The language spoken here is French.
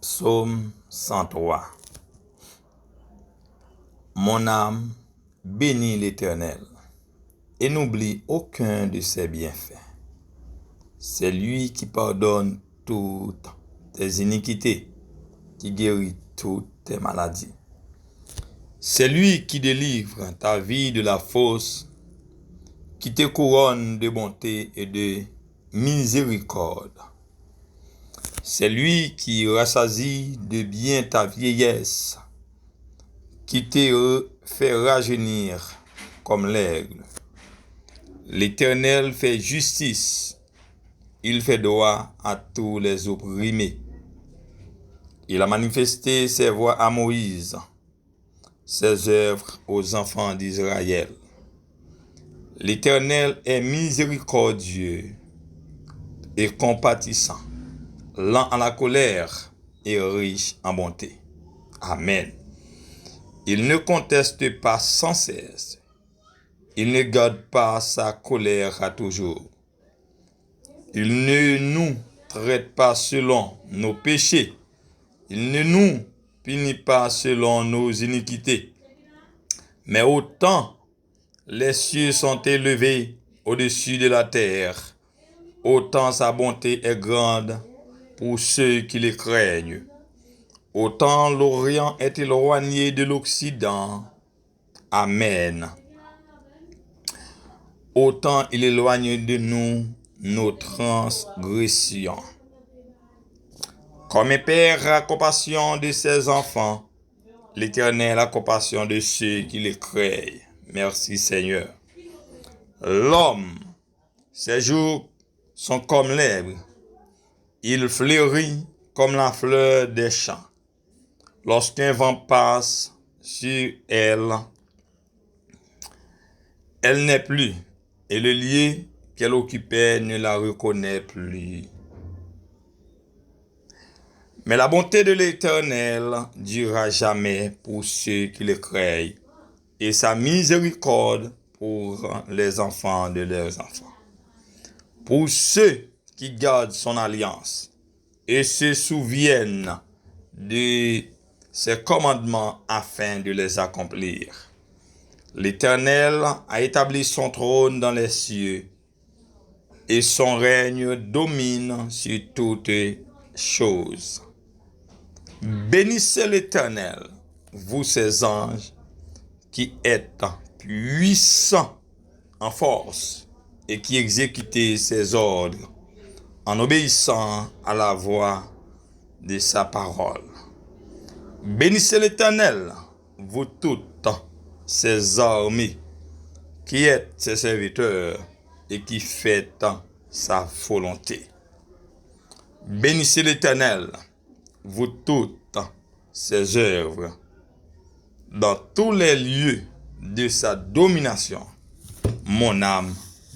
Psaume 103. Mon âme bénit l'Éternel et n'oublie aucun de ses bienfaits. C'est lui qui pardonne toutes tes iniquités, qui guérit toutes tes maladies. C'est lui qui délivre ta vie de la fosse, qui te couronne de bonté et de miséricorde. C'est lui qui rassasie de bien ta vieillesse, qui te fait rajeunir comme l'aigle. L'Éternel fait justice, il fait droit à tous les opprimés. Il a manifesté ses voies à Moïse, ses œuvres aux enfants d'Israël. L'Éternel est miséricordieux et compatissant, lent à la colère et riche en bonté. Amen. Il ne conteste pas sans cesse. Il ne garde pas sa colère à toujours. Il ne nous traite pas selon nos péchés. Il ne nous punit pas selon nos iniquités. Mais autant les cieux sont élevés au-dessus de la terre, autant sa bonté est grande pour ceux qui les craignent. Autant l'Orient est éloigné de l'Occident. Amen. Autant il éloigne de nous nos transgressions. Comme un père a compassion de ses enfants, l'Éternel a compassion de ceux qui les craignent. Merci Seigneur. L'homme, ses jours sont comme l'herbe. Il fleurit comme la fleur des champs. Lorsqu'un vent passe sur elle, elle n'est plus, et le lieu qu'elle occupait ne la reconnaît plus. Mais la bonté de l'Éternel durera jamais pour ceux qui le craignent, et sa miséricorde pour les enfants de leurs enfants. Pour ceux qui gardent son alliance et se souviennent de ses commandements afin de les accomplir. L'Éternel a établi son trône dans les cieux, et son règne domine sur toutes choses. Bénissez l'Éternel, vous ses anges, qui êtes puissants en force et qui exécutez ses ordres en obéissant à la voix de sa parole. Bénissez l'Éternel, vous toutes ses armées, qui êtes ses serviteurs et qui faites sa volonté. Bénissez l'Éternel, vous toutes ses œuvres, dans tous les lieux de sa domination. Mon âme